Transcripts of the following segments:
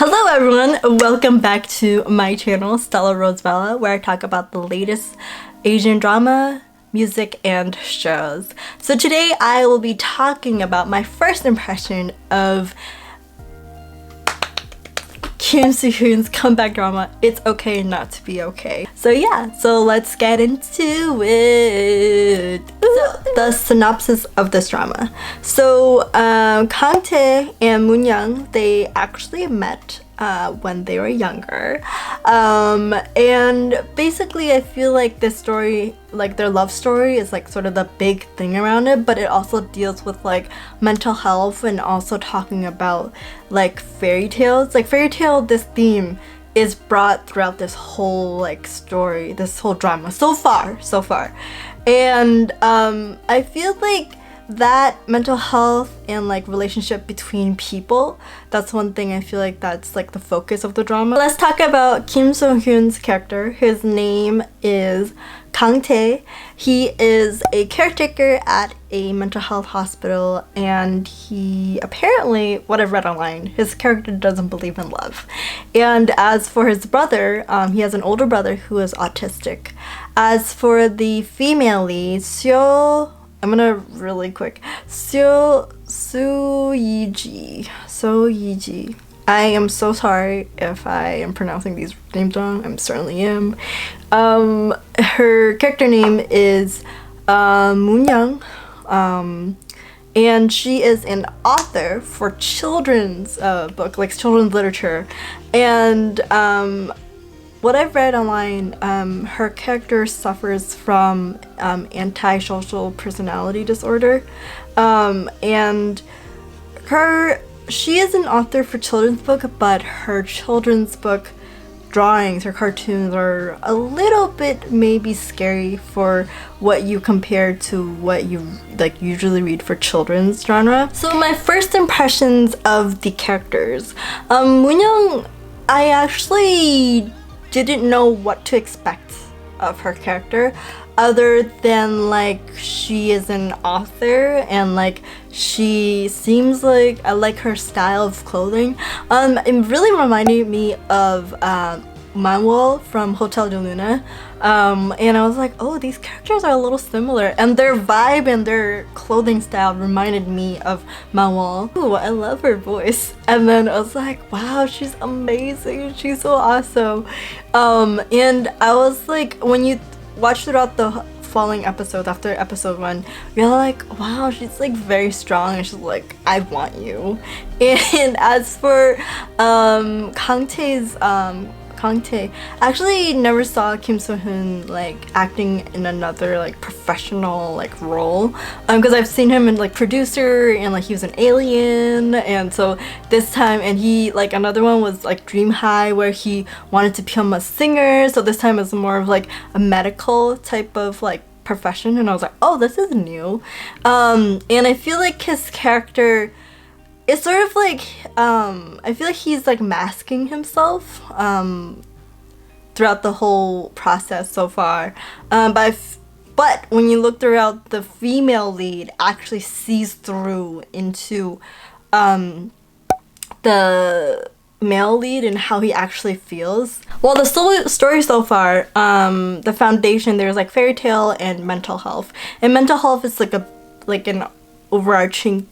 Hello everyone, welcome back to my channel, Stella Rosebella, where I talk about the latest Asian drama, music, and shows. So today I will be talking about my first impression of Kim Soo Hyun's comeback drama, It's Okay Not to Be Okay. So yeah, so let's get into it. So, the synopsis of this drama. So Kang Tae and Mun Yeong, they actually met when they were younger, and basically I feel like this story, like their love story, is like sort of the big thing around it, but it also deals with like mental health and also talking about like fairy tales. Like fairy tale, this theme is brought throughout this whole like story, this whole drama so far, and I feel like that mental health and like relationship between people, that's one thing I feel like that's like the focus of the drama. Let's talk about Kim Soo Hyun's character. His name is Kang Tae. He is a caretaker at a mental health hospital, and he apparently, what I've read online, his character doesn't believe in love. And as for his brother, he has an older brother who is autistic. As for the female lead, I'm gonna really quick. So Yiji. I am so sorry if I am pronouncing these names wrong. I certainly am. Her character name is Mun Yeong, and she is an author for children's book, like children's literature. And what I've read online, her character suffers from antisocial personality disorder, and she is an author for children's book, but her children's book drawings, her cartoons, are a little bit maybe scary for what you compare to what you like usually read for children's genre. So my first impressions of the characters, Mun Yeong, I actually didn't know what to expect of her character, other than like she is an author and like she seems like, I like her style of clothing. It really reminded me of Manuel from Hotel de Luna, and I was like, oh, these characters are a little similar, and their vibe and their clothing style reminded me of Manuel. Ooh, I love her voice. And then I was like, wow, she's amazing, she's so awesome. And I was like, when you watch throughout the following episodes after episode 1, you're like, wow, she's like very strong, and she's like, I want you. And as for Kang Tae, I actually never saw Kim Soo Hyun like acting in another like professional like role, because I've seen him in like producer, and like he was an Alien, and so this time, and he like another one was like Dream High, where he wanted to become a singer, so this time it's more of like a medical type of like profession, and I was like, oh, this is new. And I feel like his character, it's sort of like, I feel like he's like masking himself throughout the whole process so far. But when you look throughout, the female lead actually sees through into the male lead and how he actually feels. Well, the story so far, the foundation, there's like fairy tale and mental health. And mental health is like an overarching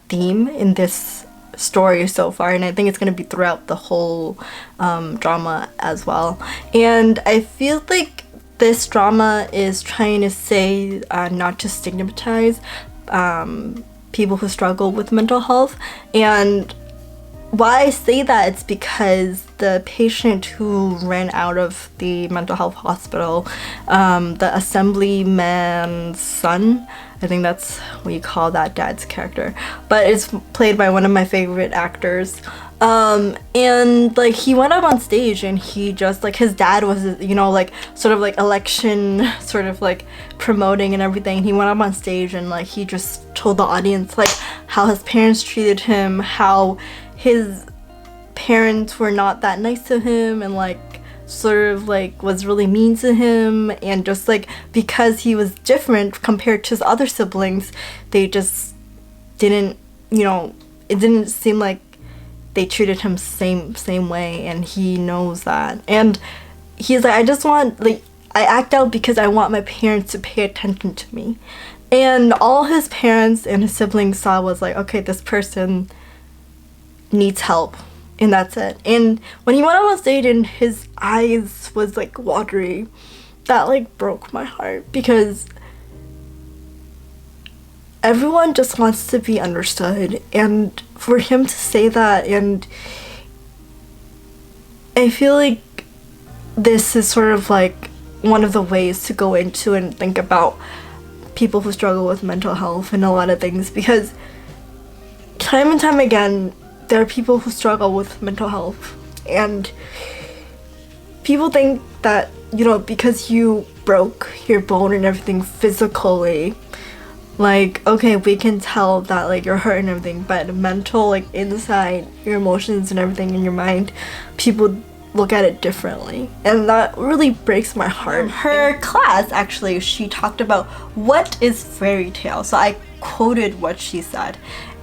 theme in this story so far, and I think it's going to be throughout the whole drama as well. And I feel like this drama is trying to say not to stigmatize people who struggle with mental health. And why I say that, it's because the patient who ran out of the mental health hospital, the assemblyman's son, I think that's what you call that dad's character, but it's played by one of my favorite actors. And like he went up on stage, and he just like, his dad was, you know, like sort of like election sort of like promoting and everything. He went up on stage and like he just told the audience like how his parents treated him, how his parents were not that nice to him, and like sort of like was really mean to him, and just like because he was different compared to his other siblings, they just didn't, you know, it didn't seem like they treated him same way, and he knows that. And he's like, I just want, like, I act out because I want my parents to pay attention to me. And all his parents and his siblings saw was like, okay, this person needs help, and that's it. And when he went on stage and his eyes was like watery, that like broke my heart, because everyone just wants to be understood, and for him to say that, and I feel like this is sort of like one of the ways to go into and think about people who struggle with mental health and a lot of things, because time and time again there are people who struggle with mental health, and people think that, you know, because you broke your bone and everything physically, like, okay, we can tell that like you're hurt and everything, but mental, like inside your emotions and everything in your mind, people look at it differently, and that really breaks my heart. Her class, actually, she talked about what is fairy tale, so I quoted what she said,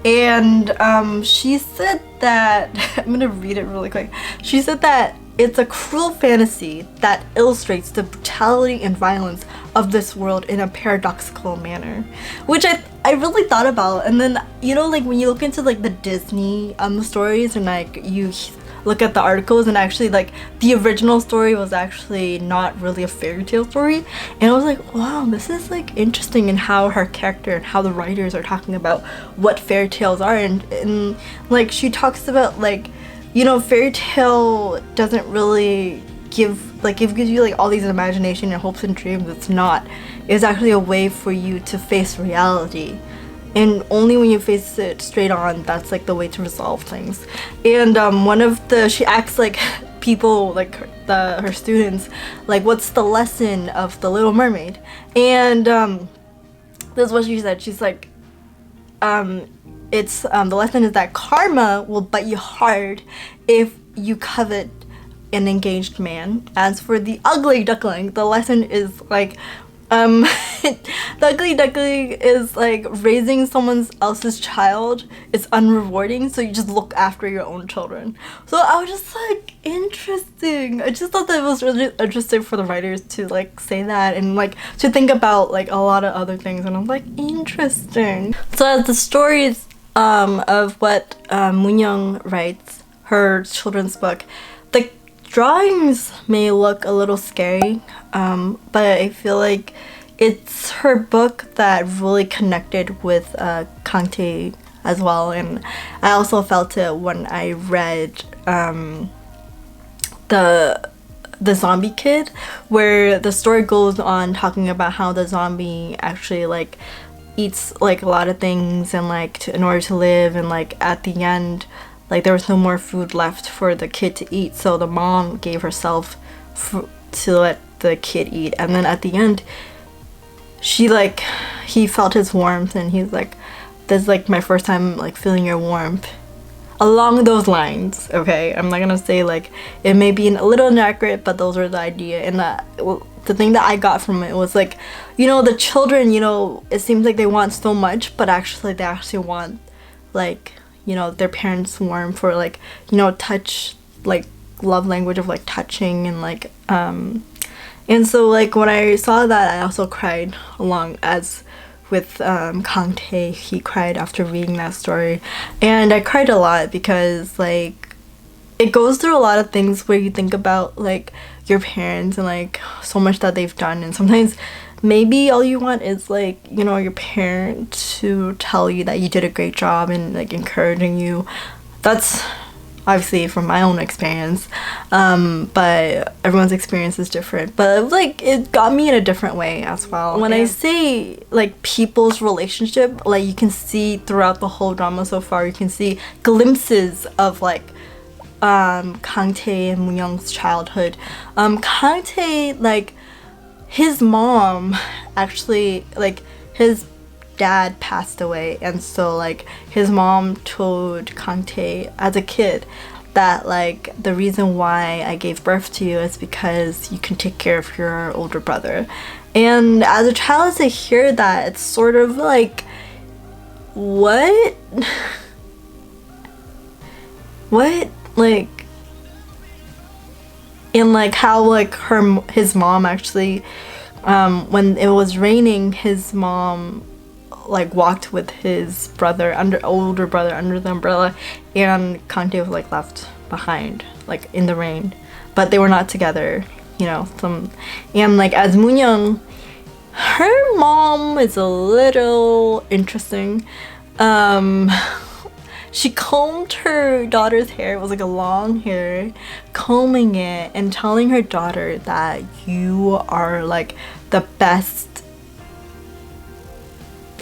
and she said that I'm gonna read it really quick. She said that it's a cruel fantasy that illustrates the brutality and violence of this world in a paradoxical manner, which I really thought about. And then, you know, like when you look into like the Disney stories, and like you look at the articles, and actually like the original story was actually not really a fairy tale story, and I was like, wow, this is like interesting in how her character and how the writers are talking about what fairy tales are, and like she talks about like, you know, fairy tale doesn't really give, like, it gives you like all these imagination and hopes and dreams. It's actually a way for you to face reality, and only when you face it straight on, that's like the way to resolve things. And she asks like people, like her students, like, what's the lesson of the Little Mermaid? And this is what she said. She's like, it's the lesson is that karma will bite you hard if you covet an engaged man. As for the ugly duckling, the lesson is like, the ugly duckling is like raising someone else's child is unrewarding, so you just look after your own children. So I was just like, interesting. I just thought that it was really interesting for the writers to like say that, and like to think about like a lot of other things, and I'm like, interesting. So as the stories of what Mun Yeong writes, her children's book, the drawings may look a little scary, but I feel like it's her book that really connected with Kang Tae as well, and I also felt it when I read the zombie kid, where the story goes on talking about how the zombie actually like eats like a lot of things, and like in order to live, and like at the end, like there was no more food left for the kid to eat, so the mom gave herself to let the kid eat, and then at the end he felt his warmth, and he's like, this is like my first time like feeling your warmth, along those lines. Okay, I'm not gonna say like, it may be a little inaccurate, but those are the idea. And the thing that I got from it was like, you know, the children, you know, it seems like they want so much, but actually they actually want like, you know, their parents' warmth, for like, you know, touch, like love language of like touching, and like and so like when I saw that, I also cried along as with Kang Tae. He cried after reading that story, and I cried a lot because like it goes through a lot of things where you think about like your parents and like so much that they've done, and sometimes maybe all you want is like, you know, your parent to tell you that you did a great job and like encouraging you. That's obviously from my own experience, but everyone's experience is different, but like it got me in a different way as well. When I say like people's relationship, like you can see throughout the whole drama so far, you can see glimpses of like Kang Tae and Mun Yeong's childhood. Kang Tae, like his mom actually, like his dad passed away, and so like his mom told Kang Tae as a kid that like the reason why I gave birth to you is because you can take care of your older brother. And as a child, to hear that, it's sort of like, what? what, like, and like how like his mom actually, when it was raining, his mom like walked with his older brother under the umbrella, and Kangtae was like left behind like in the rain, but they were not together, you know. And like as Mun Yeong, her mom is a little interesting. She combed her daughter's hair. It was like a long hair, combing it and telling her daughter that you are like the best,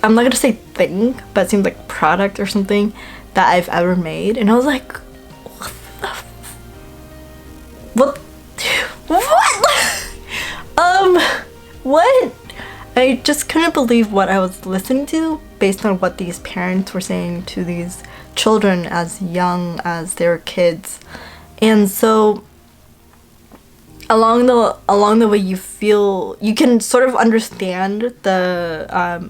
I'm not gonna say thing, but it seems like product or something that I've ever made. And I was like, what? What? I just couldn't believe what I was listening to based on what these parents were saying to these children as young as they were kids. And so along the way, you can sort of understand the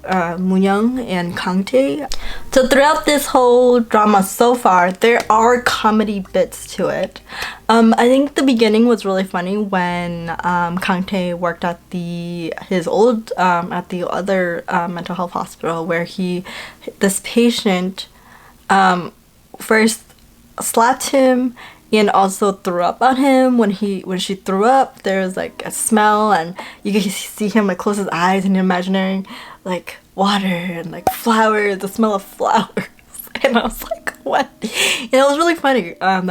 Mun Yeong and Kangtae. So throughout this whole drama so far, there are comedy bits to it. I think the beginning was really funny when Kangtae worked at the other mental health hospital, where this patient first slapped him and also threw up on him. When she threw up, there was like a smell, and you could see him like close his eyes and imagining like water and like flowers, the smell of flowers. And I was like, what? And it was really funny. That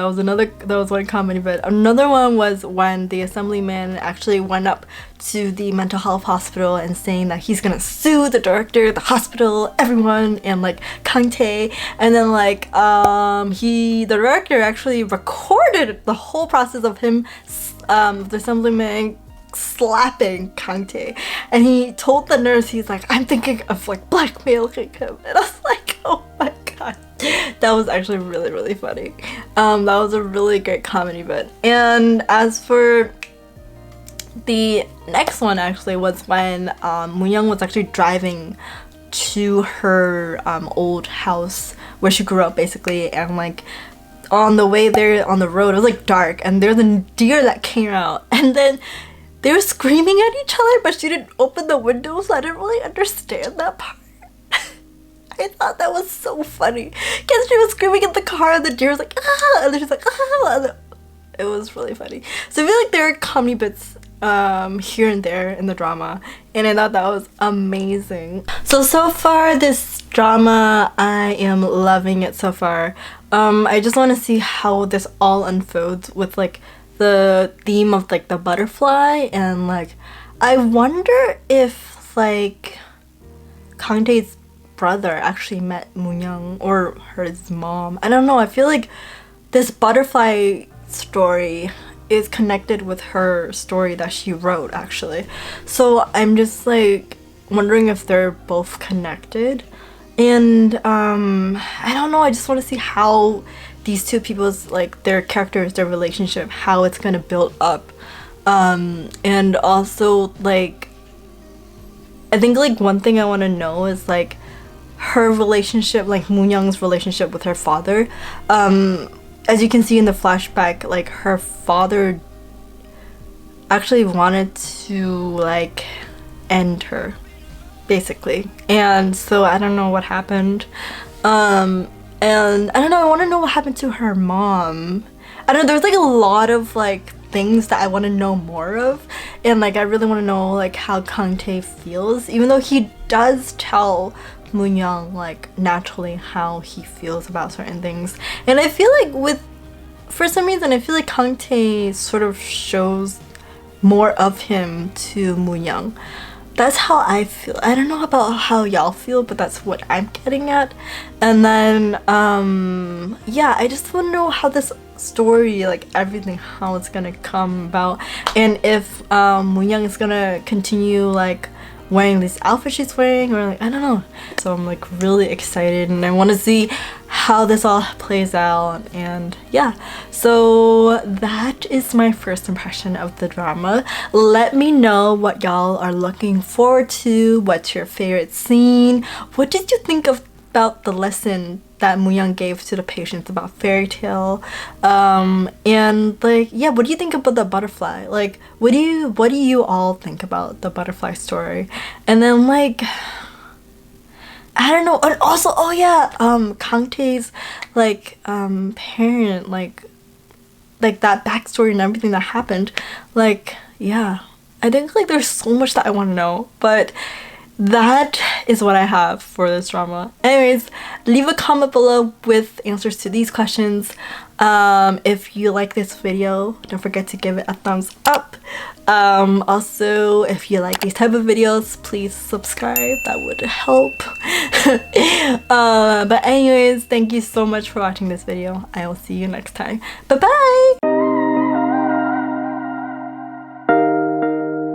was one comedy bit. Another one was when the assemblyman actually went up to the mental health hospital and saying that he's gonna sue the director, the hospital, everyone, and like Kangtae. And then like the director actually recorded the whole process of him, the assemblyman slapping Kangtae, and he told the nurse, he's like, I'm thinking of like blackmailing him. And I was like, oh my god, that was actually really, really funny. That was a really great comedy bit. And as for the next one, actually was when Mun Yeong was actually driving to her old house where she grew up, basically, and like on the way there on the road, it was like dark, and there's a deer that came out, and then they were screaming at each other, but she didn't open the window, so I didn't really understand that part. I thought that was so funny, because she was screaming in the car, and the deer was like, ah, and then she's like, ah. It was really funny. So I feel like there are comedy bits here and there in the drama, and I thought that was amazing. So far this drama, I am loving it so far. I just want to see how this all unfolds with like the theme of like the butterfly, and like I wonder if like Kangtae's brother actually met Mun Yeong or his mom. I don't know. I feel like this butterfly story is connected with her story that she wrote, actually. So I'm just like wondering if they're both connected. And I don't know, I just want to see how these two people's, like, their characters, their relationship, how it's gonna build up. And also, like, I think like one thing I want to know is like her relationship, like Mun Yeong's relationship with her father. As you can see in the flashback, like her father actually wanted to like end her, basically. And so I don't know what happened. And I don't know, I want to know what happened to her mom. I don't know, there's like a lot of like things that I want to know more of, and like I really want to know like how Kangtae feels, even though he does tell Mun Yeong like naturally how he feels about certain things. And I feel like for some reason I feel like Kangtae sort of shows more of him to Mun Yeong. That's how I feel. I don't know about how y'all feel, but that's what I'm getting at. And then yeah, I just want to know how this story, like everything, how it's gonna come about, and if Mun Yeong is gonna continue like wearing this outfit she's wearing, or like I don't know. So I'm like really excited, and I want to see how this all plays out. And yeah, so that is my first impression of the drama. Let me know what y'all are looking forward to. What's your favorite scene? What did you think about the lesson that Mun Yeong gave to the patients about fairy tale. And like, yeah, what do you think about the butterfly? Like, what do you all think about the butterfly story? And then like, I don't know. And also, oh yeah, Kang Tae's like parent, like that backstory and everything that happened. Like, yeah, I think like there's so much that I want to know, but that is what I have for this drama. Anyways, leave a comment below with answers to these questions. If you like this video, don't forget to give it a thumbs up. Also, if you like these type of videos, please subscribe. That would help. But anyways, thank you so much for watching this video. I will see you next time. Bye bye.